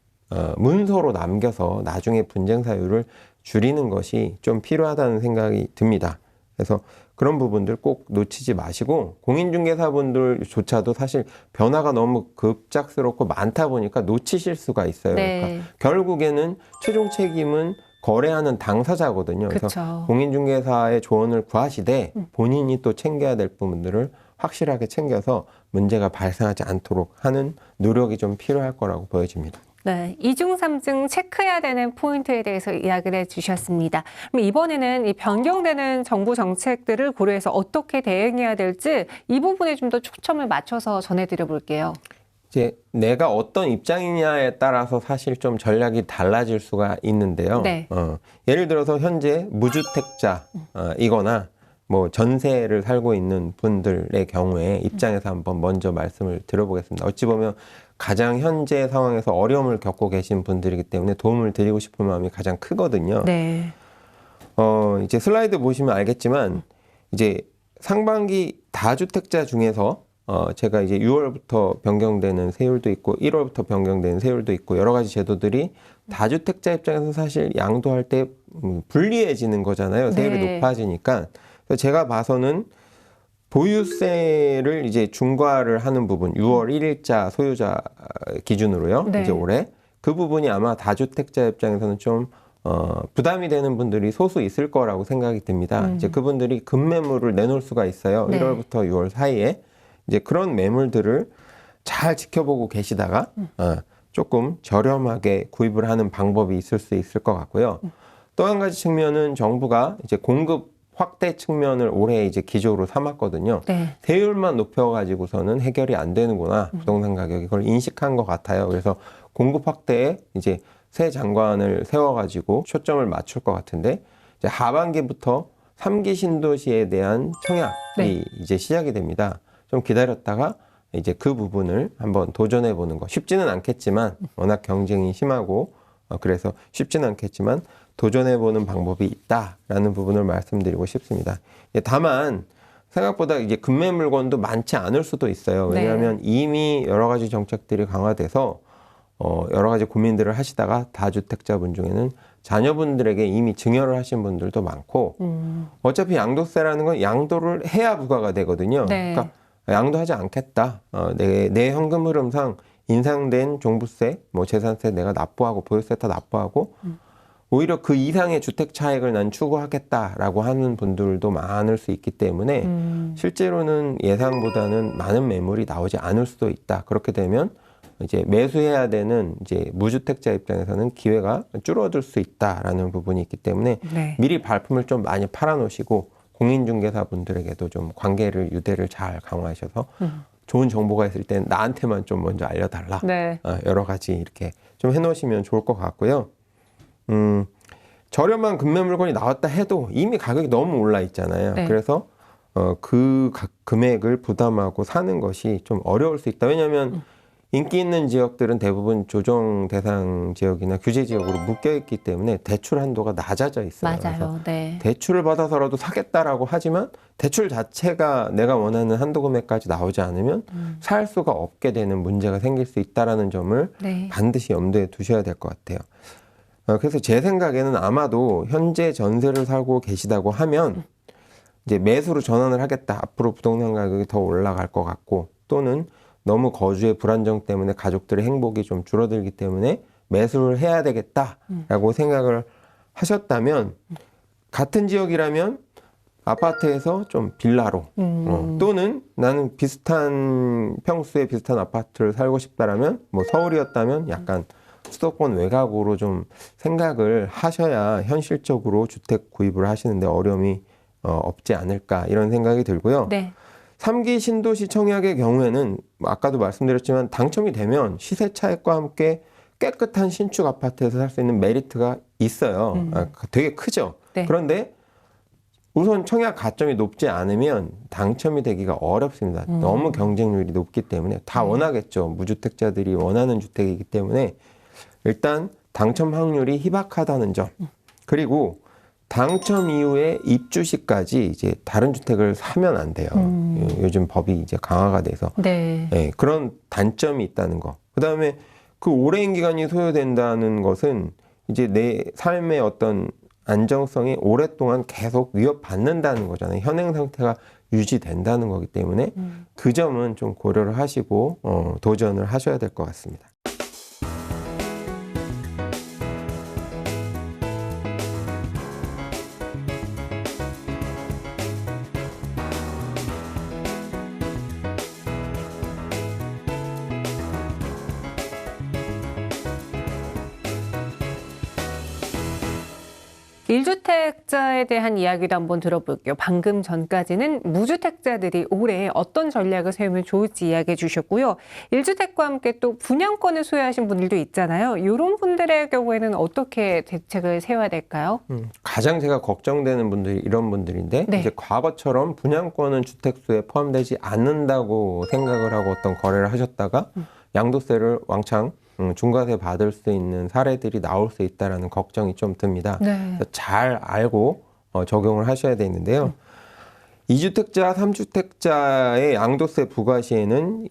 문서로 남겨서 나중에 분쟁 사유를 줄이는 것이 좀 필요하다는 생각이 듭니다. 그래서 그런 부분들 꼭 놓치지 마시고, 공인중개사분들조차도 사실 변화가 너무 급작스럽고 많다 보니까 놓치실 수가 있어요. 네. 그러니까 결국에는 최종 책임은 거래하는 당사자거든요. 그래서 그쵸. 공인중개사의 조언을 구하시되 본인이 또 챙겨야 될 부분들을 확실하게 챙겨서 문제가 발생하지 않도록 하는 노력이 좀 필요할 거라고 보여집니다. 네, 2중, 3중 체크해야 되는 포인트에 대해서 이야기를 해주셨습니다. 그럼 이번에는 이 변경되는 정부 정책들을 고려해서 어떻게 대응해야 될지 이 부분에 좀 더 초점을 맞춰서 전해드려 볼게요. 이제 내가 어떤 입장이냐에 따라서 사실 좀 전략이 달라질 수가 있는데요. 네. 예를 들어서 현재 무주택자이거나 뭐 전세를 살고 있는 분들의 경우에 입장에서 한번 먼저 말씀을 드려보겠습니다. 어찌 보면 가장 현재 상황에서 어려움을 겪고 계신 분들이기 때문에 도움을 드리고 싶은 마음이 가장 크거든요. 네. 이제 슬라이드 보시면 알겠지만 이제 상반기 다주택자 중에서 제가 이제 6월부터 변경되는 세율도 있고 1월부터 변경되는 세율도 있고 여러 가지 제도들이 다주택자 입장에서 사실 양도할 때 불리해지는 거잖아요. 세율이 네. 높아지니까. 그래서 제가 봐서는 보유세를 이제 중과를 하는 부분, 6월 1일자 소유자 기준으로요. 네. 이제 올해 그 부분이 아마 다주택자 입장에서는 좀 부담이 되는 분들이 소수 있을 거라고 생각이 듭니다. 이제 그분들이 급매물을 내놓을 수가 있어요. 네. 1월부터 6월 사이에 이제 그런 매물들을 잘 지켜보고 계시다가 조금 저렴하게 구입을 하는 방법이 있을 수 있을 것 같고요. 또 한 가지 측면은 정부가 이제 공급 확대 측면을 올해 이제 기조로 삼았거든요. 네. 세율만 높여가지고서는 해결이 안 되는구나. 부동산 가격이 그걸 인식한 것 같아요. 그래서 공급 확대에 이제 새 장관을 세워가지고 초점을 맞출 것 같은데 이제 하반기부터 3기 신도시에 대한 청약이 네. 이제 시작이 됩니다. 좀 기다렸다가 이제 그 부분을 한번 도전해 보는 거. 쉽지는 않겠지만 워낙 경쟁이 심하고 그래서 쉽지는 않겠지만 도전해 보는 방법이 있다라는 부분을 말씀드리고 싶습니다. 다만 생각보다 이제 급매 물건도 많지 않을 수도 있어요. 왜냐하면 이미 여러 가지 정책들이 강화돼서 여러 가지 고민들을 하시다가 다주택자분 중에는 자녀분들에게 이미 증여를 하신 분들도 많고 어차피 양도세라는 건 양도를 해야 부과가 되거든요. 네. 그러니까 양도하지 않겠다. 내 현금 흐름상 인상된 종부세, 뭐 재산세 내가 납부하고 보유세 다 납부하고 오히려 그 이상의 주택 차익을 난 추구하겠다라고 하는 분들도 많을 수 있기 때문에 실제로는 예상보다는 많은 매물이 나오지 않을 수도 있다. 그렇게 되면 이제 매수해야 되는 이제 무주택자 입장에서는 기회가 줄어들 수 있다라는 부분이 있기 때문에 네. 미리 발품을 좀 많이 팔아놓으시고 공인중개사 분들에게도 좀 관계를 유대를 잘 강화하셔서 좋은 정보가 있을 땐 나한테만 좀 먼저 알려달라. 네. 여러 가지 이렇게 좀 해놓으시면 좋을 것 같고요. 저렴한 금매 물건이 나왔다 해도 이미 가격이 너무 올라 있잖아요. 네. 그래서 그 금액을 부담하고 사는 것이 좀 어려울 수 있다. 왜냐하면 인기 있는 지역들은 대부분 조정 대상 지역이나 규제 지역으로 묶여 있기 때문에 대출 한도가 낮아져 있어요. 그래서 맞아요. 네. 대출을 받아서라도 사겠다라고 하지만 대출 자체가 내가 원하는 한도 금액까지 나오지 않으면 살 수가 없게 되는 문제가 생길 수 있다라는 점을 네. 반드시 염두에 두셔야 될 것 같아요. 그래서 제 생각에는 아마도 현재 전세를 살고 계시다고 하면 이제 매수로 전환을 ha겠다. 앞으로 부동산 가격이 더 올라갈 것 같고, 또는 너무 거주의 불안정 때문에 가족들의 행복이 좀 줄어들기 때문에 매수를 해야 되겠다라고 생각을 하셨다면, 같은 지역이라면 아파트에서 좀 빌라로 또는 나는 비슷한 평수에 비슷한 아파트를 살고 싶다라면 뭐 서울이었다면 약간 수도권 외곽으로 좀 생각을 하셔야 현실적으로 주택 구입을 하시는데 어려움이 없지 않을까 이런 생각이 들고요. 네. 3기 신도시 청약의 경우에는 아까도 말씀드렸지만 당첨이 되면 시세 차익과 함께 깨끗한 신축 아파트에서 살 수 있는 메리트가 있어요. 되게 크죠. 네. 그런데 우선 청약 가점이 높지 않으면 당첨이 되기가 어렵습니다. 너무 경쟁률이 높기 때문에 다 원하겠죠. 무주택자들이 원하는 주택이기 때문에 일단 당첨 확률이 희박하다는 점. 그리고 당첨 이후에 입주 시까지 이제 다른 주택을 사면 안 돼요. 요즘 법이 이제 강화가 돼서. 네. 네, 그런 단점이 있다는 거. 그다음에 그 오랜 기간이 소요된다는 것은 이제 내 삶의 어떤 안정성이 오랫동안 계속 위협받는다는 거잖아요. 현행 상태가 유지된다는 거기 때문에 그 점은 좀 고려를 하시고 도전을 하셔야 될 것 같습니다. 일주택자에 대한 이야기도 한번 들어볼게요. 방금 전까지는 무주택자들이 올해 어떤 전략을 세우면 좋을지 이야기해 주셨고요. 1주택과 함께 또 분양권을 소유하신 분들도 있잖아요. 이런 분들의 경우에는 어떻게 대책을 세워야 될까요? 가장 제가 걱정되는 분들이 이런 분들인데 네. 이제 과거처럼 분양권은 주택수에 포함되지 않는다고 생각을 하고 어떤 거래를 하셨다가 양도세를 왕창 중과세 받을 수 있는 사례들이 나올 수 있다라는 걱정이 좀 듭니다. 네. 그래서 잘 알고 적용을 하셔야 되는데요. 2주택자, 3주택자의 양도세 부과 시에는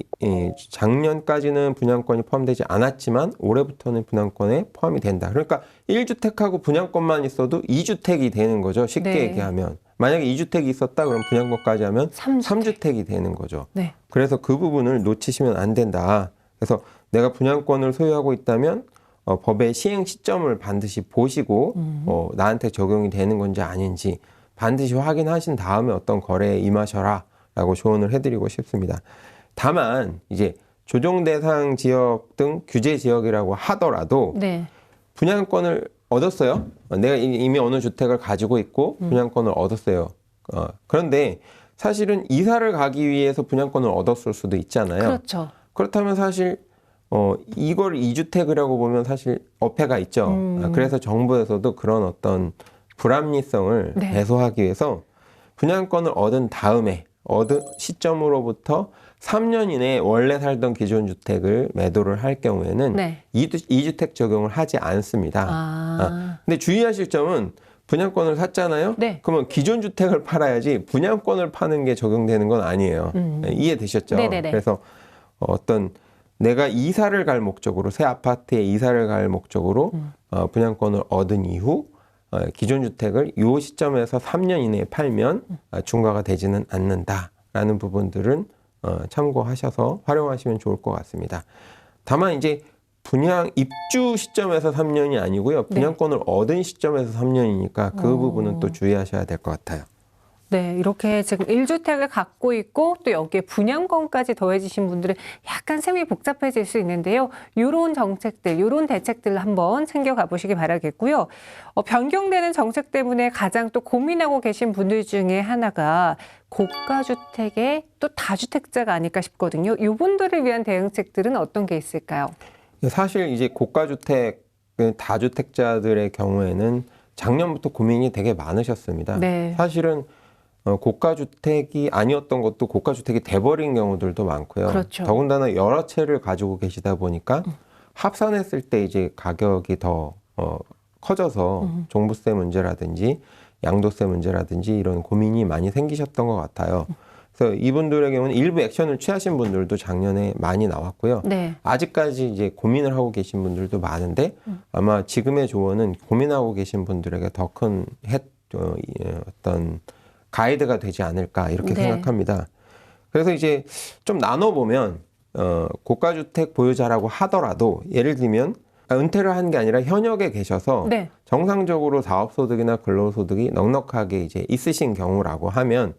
작년까지는 분양권이 포함되지 않았지만 올해부터는 분양권에 포함이 된다. 그러니까 1주택하고 분양권만 있어도 2주택이 되는 거죠. 쉽게 네. 얘기하면. 만약에 2주택이 있었다 그럼 분양권까지 하면 3주택이 되는 거죠. 네. 그래서 그 부분을 놓치시면 안 된다. 그래서 내가 분양권을 소유하고 있다면 법의 시행 시점을 반드시 보시고 나한테 적용이 되는 건지 아닌지 반드시 확인하신 다음에 어떤 거래에 임하셔라 라고 조언을 해드리고 싶습니다. 다만 이제 조정 대상 지역 등 규제 지역이라고 하더라도 네. 분양권을 얻었어요. 내가 이미 어느 주택을 가지고 있고 분양권을 얻었어요. 그런데 사실은 이사를 가기 위해서 분양권을 얻었을 수도 있잖아요. 그렇죠. 그렇다면 사실 이걸 2주택이라고 보면 사실 어폐가 있죠. 그래서 정부에서도 그런 어떤 불합리성을 네. 해소하기 위해서 분양권을 얻은 다음에 얻은 시점으로부터 3년 이내에 원래 살던 기존 주택을 매도를 할 경우에는 네. 2주택 적용을 하지 않습니다. 근데 주의하실 점은 분양권을 샀잖아요. 네. 그러면 기존 주택을 팔아야지 분양권을 파는 게 적용되는 건 아니에요. 이해되셨죠? 네네네. 그래서 어떤 내가 이사를 갈 목적으로 새 아파트에 이사를 갈 목적으로 분양권을 얻은 이후 기존 주택을 이 시점에서 3년 이내에 팔면 중과가 되지는 않는다라는 부분들은 참고하셔서 활용하시면 좋을 것 같습니다. 다만 이제 분양 입주 시점에서 3년이 아니고요. 분양권을 얻은 시점에서 3년이니까 그 부분은 또 주의하셔야 될 것 같아요. 네, 이렇게 지금 1주택을 갖고 있고 또 여기에 분양권까지 더해지신 분들은 약간 셈이 복잡해질 수 있는데요. 이런 정책들, 이런 대책들을 한번 챙겨가 보시기 바라겠고요. 변경되는 정책 때문에 가장 또 고민하고 계신 분들 중에 하나가 고가주택의 또 다주택자가 아닐까 싶거든요. 이분들을 위한 대응책들은 어떤 게 있을까요? 사실 이제 고가주택 다주택자들의 경우에는 작년부터 고민이 되게 많으셨습니다. 네. 사실은 고가주택이 아니었던 것도 고가주택이 돼버린 경우들도 많고요. 그렇죠. 더군다나 여러 채를 가지고 계시다 보니까 합산했을 때 이제 가격이 더 커져서 종부세 문제라든지 양도세 문제라든지 이런 고민이 많이 생기셨던 것 같아요. 그래서 이분들의 경우는 일부 액션을 취하신 분들도 작년에 많이 나왔고요. 네. 아직까지 이제 고민을 하고 계신 분들도 많은데 아마 지금의 조언은 고민하고 계신 분들에게 더 큰 어떤 가이드가 되지 않을까 이렇게 네. 생각합니다. 그래서 이제 좀 나눠보면 고가주택 보유자라고 하더라도 예를 들면 은퇴를 한 게 아니라 현역에 계셔서 네. 정상적으로 사업소득이나 근로소득이 넉넉하게 이제 있으신 경우라고 하면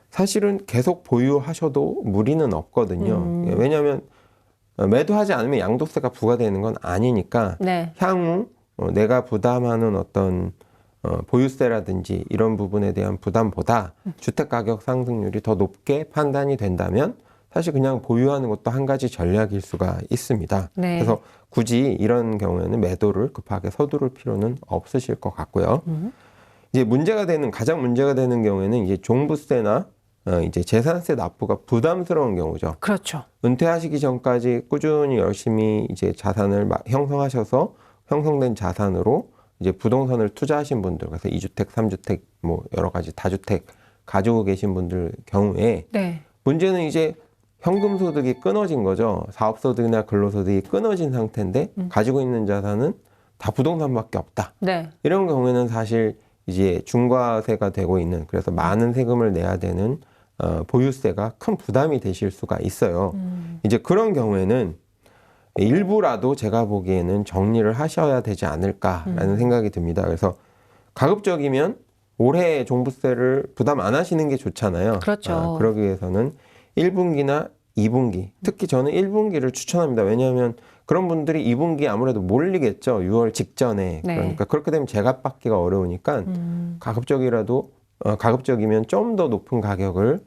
사실은 계속 보유하셔도 무리는 없거든요. 왜냐하면 매도하지 않으면 양도세가 부과되는 건 아니니까 네. 향후 내가 부담하는 어떤 보유세라든지 이런 부분에 대한 부담보다 주택가격 상승률이 더 높게 판단이 된다면 사실 그냥 보유하는 것도 한 가지 전략일 수가 있습니다. 네. 그래서 굳이 이런 경우에는 매도를 급하게 서두를 필요는 없으실 것 같고요. 이제 가장 문제가 되는 경우에는 이제 종부세나 이제 재산세 납부가 부담스러운 경우죠. 그렇죠. 은퇴하시기 전까지 꾸준히 열심히 이제 자산을 형성하셔서 형성된 자산으로 이제 부동산을 투자하신 분들, 그래서 2주택, 3주택, 뭐 여러 가지 다주택 가지고 계신 분들 경우에 네. 문제는 이제 현금 소득이 끊어진 거죠. 사업소득이나 근로소득이 끊어진 상태인데 가지고 있는 자산은 다 부동산밖에 없다. 네. 이런 경우에는 사실 이제 중과세가 되고 있는, 그래서 많은 세금을 내야 되는 보유세가 큰 부담이 되실 수가 있어요. 이제 그런 경우에는 일부라도 제가 보기에는 정리를 하셔야 되지 않을까라는 생각이 듭니다. 그래서 가급적이면 올해 종부세를 부담 안 하시는 게 좋잖아요. 그렇죠. 그러기 위해서는 1분기나 2분기, 특히 저는 1분기를 추천합니다. 왜냐하면 그런 분들이 2분기에 아무래도 몰리겠죠. 6월 직전에. 네. 그러니까 그렇게 되면 제값받기가 어려우니까 가급적이면 좀 더 높은 가격으로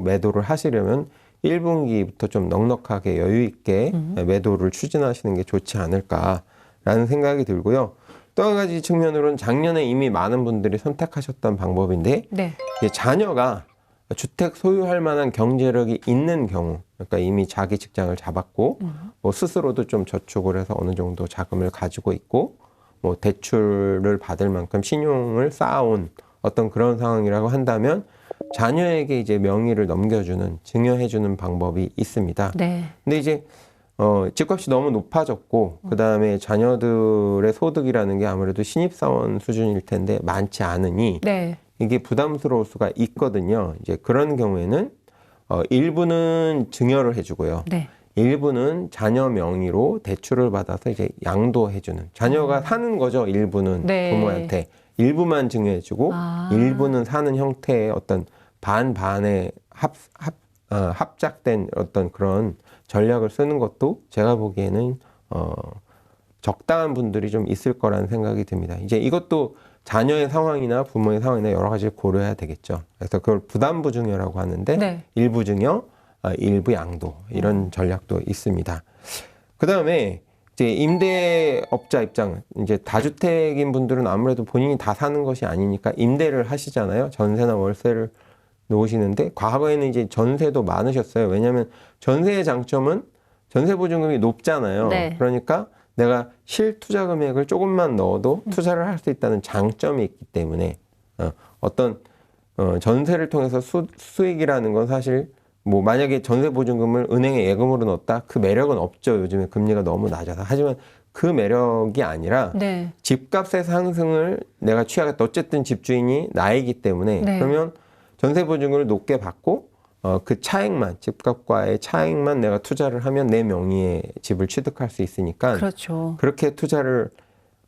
매도를 하시려면 1분기부터 좀 넉넉하게 여유 있게 매도를 추진하시는 게 좋지 않을까라는 생각이 들고요. 또 한 가지 측면으로는 작년에 이미 많은 분들이 선택하셨던 방법인데 네. 이제 자녀가 주택 소유할 만한 경제력이 있는 경우, 그러니까 이미 자기 직장을 잡았고 뭐 스스로도 좀 저축을 해서 어느 정도 자금을 가지고 있고 뭐 대출을 받을 만큼 신용을 쌓아온 어떤 그런 상황이라고 한다면 자녀에게 이제 명의를 넘겨주는, 증여해주는 방법이 있습니다. 네. 근데 이제 집값이 너무 높아졌고 그 다음에 자녀들의 소득이라는 게 아무래도 신입사원 수준일 텐데 많지 않으니 네. 이게 부담스러울 수가 있거든요. 이제 그런 경우에는 일부는 증여를 해주고요. 네. 일부는 자녀 명의로 대출을 받아서 이제 양도해주는, 자녀가 사는 거죠. 일부는 네. 부모한테 일부만 증여해주고 아. 일부는 사는 형태의 어떤 반반의 합작된 어떤 그런 전략을 쓰는 것도 제가 보기에는 적당한 분들이 좀 있을 거라는 생각이 듭니다. 이제 이것도 자녀의 상황이나 부모의 상황이나 여러 가지를 고려해야 되겠죠. 그래서 그걸 부담부 증여라고 하는데 네. 일부 증여, 일부 양도 이런 전략도 있습니다. 그 다음에 이제 임대업자 입장, 이제 다주택인 분들은 아무래도 본인이 다 사는 것이 아니니까 임대를 하시잖아요. 전세나 월세를 놓으시는데 과거에는 이제 전세도 많으셨어요. 왜냐하면 전세의 장점은 전세 보증금이 높잖아요. 네. 그러니까 내가 실투자 금액을 조금만 넣어도 투자를 할 수 있다는 장점이 있기 때문에 어떤 전세를 통해서 수익이라는 건 사실 뭐 만약에 전세 보증금을 은행에 예금으로 넣었다, 그 매력은 없죠. 요즘에 금리가 너무 낮아서. 하지만 그 매력이 아니라 네. 집값의 상승을 내가 취하겠다. 어쨌든 집주인이 나이기 때문에 네. 그러면 전세 보증금을 높게 받고 그 차액만, 집값과의 차액만 내가 투자를 하면 내 명의의 집을 취득할 수 있으니까 그렇죠. 그렇게 투자를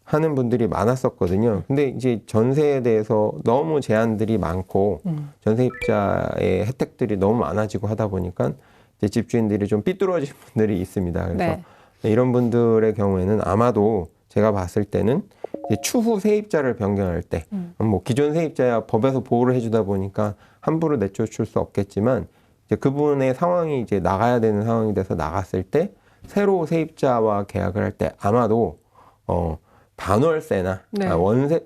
하는 분들이 많았었거든요. 근데 이제 전세에 대해서 너무 제한들이 많고 전세입자의 혜택들이 너무 많아지고 하다 보니까 이제 집주인들이 좀 삐뚤어진 분들이 있습니다. 그래서 네. 이런 분들의 경우에는 아마도 제가 봤을 때는 이제 추후 세입자를 변경할 때, 뭐 기존 세입자야 법에서 보호를 해주다 보니까 함부로 내쫓을 수 없겠지만 이제 그분의 상황이 이제 나가야 되는 상황이 돼서 나갔을 때 새로 세입자와 계약을 할 때 아마도 반월세나 네.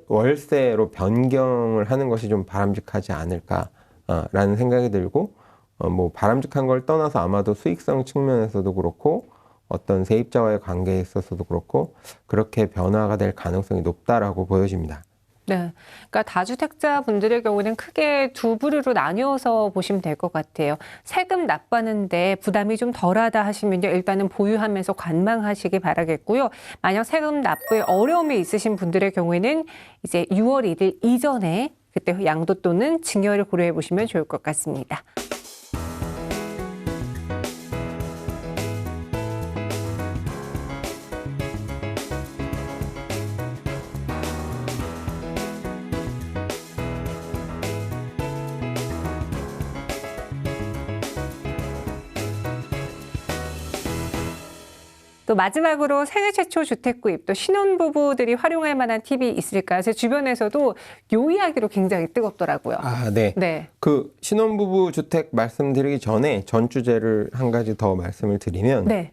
월세로 변경을 하는 것이 좀 바람직하지 않을까라는 생각이 들고 뭐 바람직한 걸 떠나서 아마도 수익성 측면에서도 그렇고 어떤 세입자와의 관계에 있어서도 그렇고 그렇게 변화가 될 가능성이 높다라고 보여집니다. 네. 그러니까 다주택자 분들의 경우는 크게 두 부류로 나뉘어서 보시면 될 것 같아요. 세금 납부하는데 부담이 좀 덜하다 하시면요. 일단은 보유하면서 관망하시기 바라겠고요. 만약 세금 납부에 어려움이 있으신 분들의 경우에는 이제 6월 1일 이전에 그때 양도 또는 증여를 고려해 보시면 좋을 것 같습니다. 또 마지막으로 생애 최초 주택 구입, 또 신혼부부들이 활용할 만한 팁이 있을까요? 제 주변에서도 요 이야기로 굉장히 뜨겁더라고요. 아, 네. 네. 그 신혼부부 주택 말씀드리기 전에 전 주제를 한 가지 더 말씀을 드리면, 네.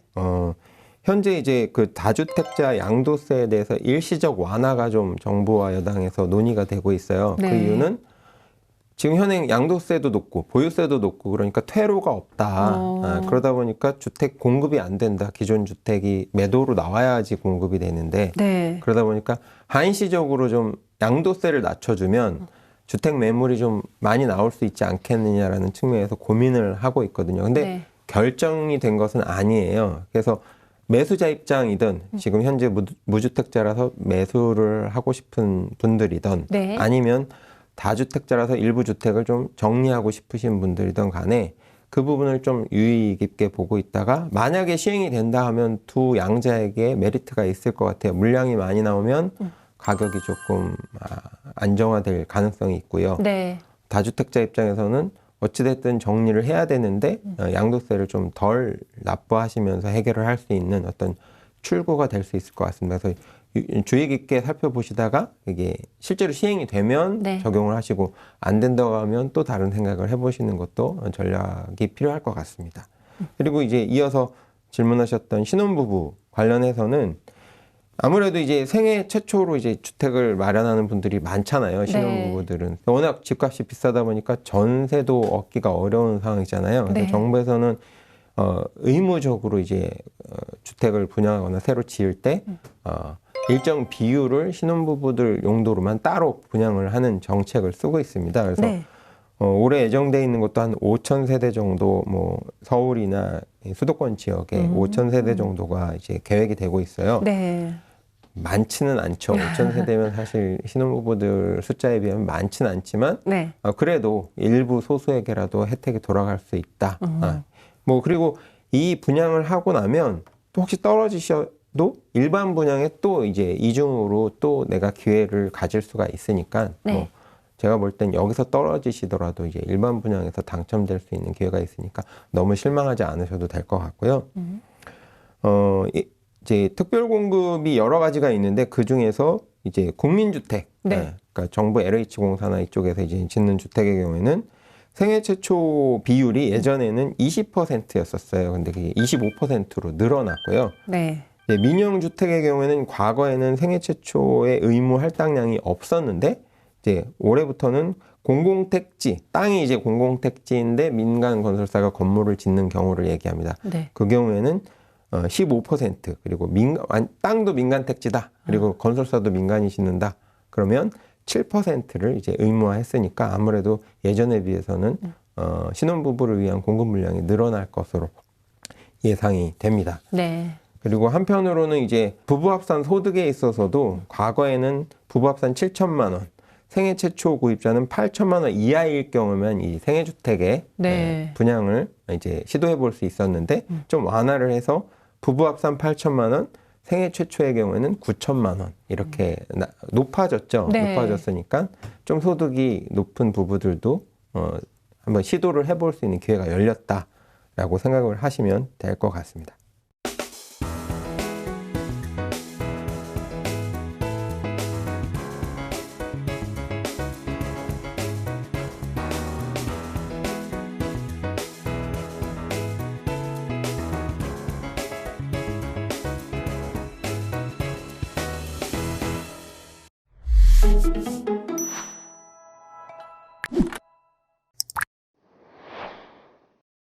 현재 이제 그 다주택자 양도세에 대해서 일시적 완화가 좀 정부와 여당에서 논의가 되고 있어요. 네. 그 이유는 지금 현행 양도세도 높고 보유세도 높고 그러니까 퇴로가 없다. 그러다 보니까 주택 공급이 안 된다. 기존 주택이 매도로 나와야지 공급이 되는데 네. 그러다 보니까 한시적으로 좀 양도세를 낮춰주면 주택 매물이 좀 많이 나올 수 있지 않겠느냐라는 측면에서 고민을 하고 있거든요. 근데 네. 결정이 된 것은 아니에요. 그래서 매수자 입장이든 지금 현재 무주택자라서 매수를 하고 싶은 분들이든 네. 아니면 다주택자라서 일부 주택을 좀 정리하고 싶으신 분들이든 간에 그 부분을 좀 유의 깊게 보고 있다가 만약에 시행이 된다 하면 두 양자에게 메리트가 있을 것 같아요. 물량이 많이 나오면 가격이 조금 안정화될 가능성이 있고요. 네. 다주택자 입장에서는 어찌됐든 정리를 해야 되는데 양도세를 좀 덜 납부하시면서 해결을 할 수 있는 어떤 출구가 될 수 있을 것 같습니다. 그래서 주의 깊게 살펴보시다가 이게 실제로 시행이 되면 네. 적용을 하시고 안 된다고 하면 또 다른 생각을 해보시는 것도 전략이 필요할 것 같습니다. 그리고 이제 이어서 질문하셨던 신혼부부 관련해서는 아무래도 이제 생애 최초로 이제 주택을 마련하는 분들이 많잖아요. 신혼부부들은. 워낙 집값이 비싸다 보니까 전세도 얻기가 어려운 상황이잖아요. 그래서 네. 정부에서는 의무적으로 이제 주택을 분양하거나 새로 지을 때 일정 비율을 신혼부부들 용도로만 따로 분양을 하는 정책을 쓰고 있습니다. 그래서 네. 올해 예정돼 있는 것도 한 5천 세대 정도, 뭐 서울이나 수도권 지역에 5천 세대 정도가 이제 계획이 되고 있어요. 네. 많지는 않죠. 5천 세대면 사실 신혼부부들 숫자에 비하면 많지는 않지만 네. 그래도 일부 소수에게라도 혜택이 돌아갈 수 있다. 뭐 그리고 이 분양을 하고 나면 또 혹시 떨어지셔도 일반 분양에 또 이제 이중으로 또 내가 기회를 가질 수가 있으니까 네. 뭐 제가 볼 땐 여기서 떨어지시더라도 이제 일반 분양에서 당첨될 수 있는 기회가 있으니까 너무 실망하지 않으셔도 될 것 같고요. 이제 특별 공급이 여러 가지가 있는데 그 중에서 이제 국민주택, 네. 그러니까 정부 LH공사나 이쪽에서 이제 짓는 주택의 경우에는 생애 최초 비율이 예전에는 20%였었어요. 근데 그게 25%로 늘어났고요. 네. 민영주택의 경우에는 과거에는 생애 최초의 의무 할당량이 없었는데 이제 올해부터는 공공택지, 땅이 이제 공공택지인데 민간 건설사가 건물을 짓는 경우를 얘기합니다. 네. 그 경우에는 15% 그리고 땅도 민간 택지다. 그리고 건설사도 민간이 짓는다. 그러면 7%를 이제 의무화했으니까 아무래도 예전에 비해서는 신혼부부를 위한 공급 물량이 늘어날 것으로 예상이 됩니다. 네. 그리고 한편으로는 이제 부부합산 소득에 있어서도 과거에는 부부합산 7천만 원, 생애 최초 구입자는 8천만 원 이하일 경우면 이 생애주택에 네. 분양을 이제 시도해 볼 수 있었는데 좀 완화를 해서 부부합산 8천만 원, 생애 최초의 경우에는 9천만 원 이렇게 높아졌죠. 네. 높아졌으니까 좀 소득이 높은 부부들도 한번 시도를 해볼 수 있는 기회가 열렸다라고 생각을 하시면 될 것 같습니다. 네.